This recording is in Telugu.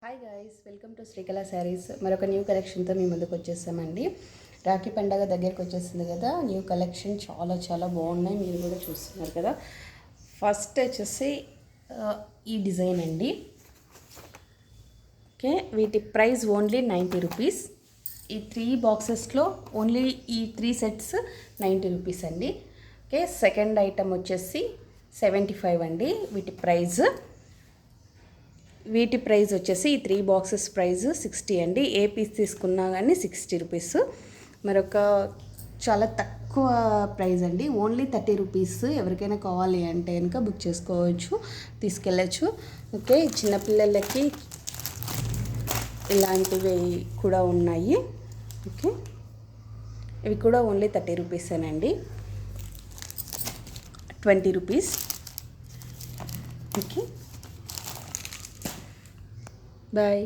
Hi guys, welcome to Srikala saris. మరొక న్యూ కలెక్షన్తో మీ ముందుకు వచ్చేసామండి. రాఖీ పండగ దగ్గరికి వచ్చేసింది కదా. న్యూ కలెక్షన్ చాలా బాగున్నాయి, మీరు కూడా చూస్తున్నారు కదా. ఫస్ట్ వచ్చేసి ఈ డిజైన్ అండి. ఓకే, వీటి ప్రైస్ ఓన్లీ 90 రూపీస్. ఈ 3 బాక్సెస్లో ఓన్లీ ఈ 3 సెట్స్ 90 రూపీస్ అండి. ఓకే, సెకండ్ ఐటమ్ వచ్చేసి 75 అండి. వీటి ప్రైస్ వచ్చేసి ఈ 3 బాక్సెస్ ప్రైస్ 60 అండి. ఏ పీస్ తీసుకున్నా కానీ 60 రూపీస్. మరొక చాలా తక్కువ ప్రైస్ అండి, ఓన్లీ 30 రూపీస్. ఎవరికైనా కావాలి అంటే కనుక బుక్ చేసుకోవచ్చు, తీసుకెళ్ళచ్చు. ఓకే, చిన్నపిల్లలకి ఇలాంటివి కూడా ఉన్నాయి. ఓకే, ఇవి కూడా ఓన్లీ 30 రూపీసేనండి, 20 రూపీస్. Okay, bye.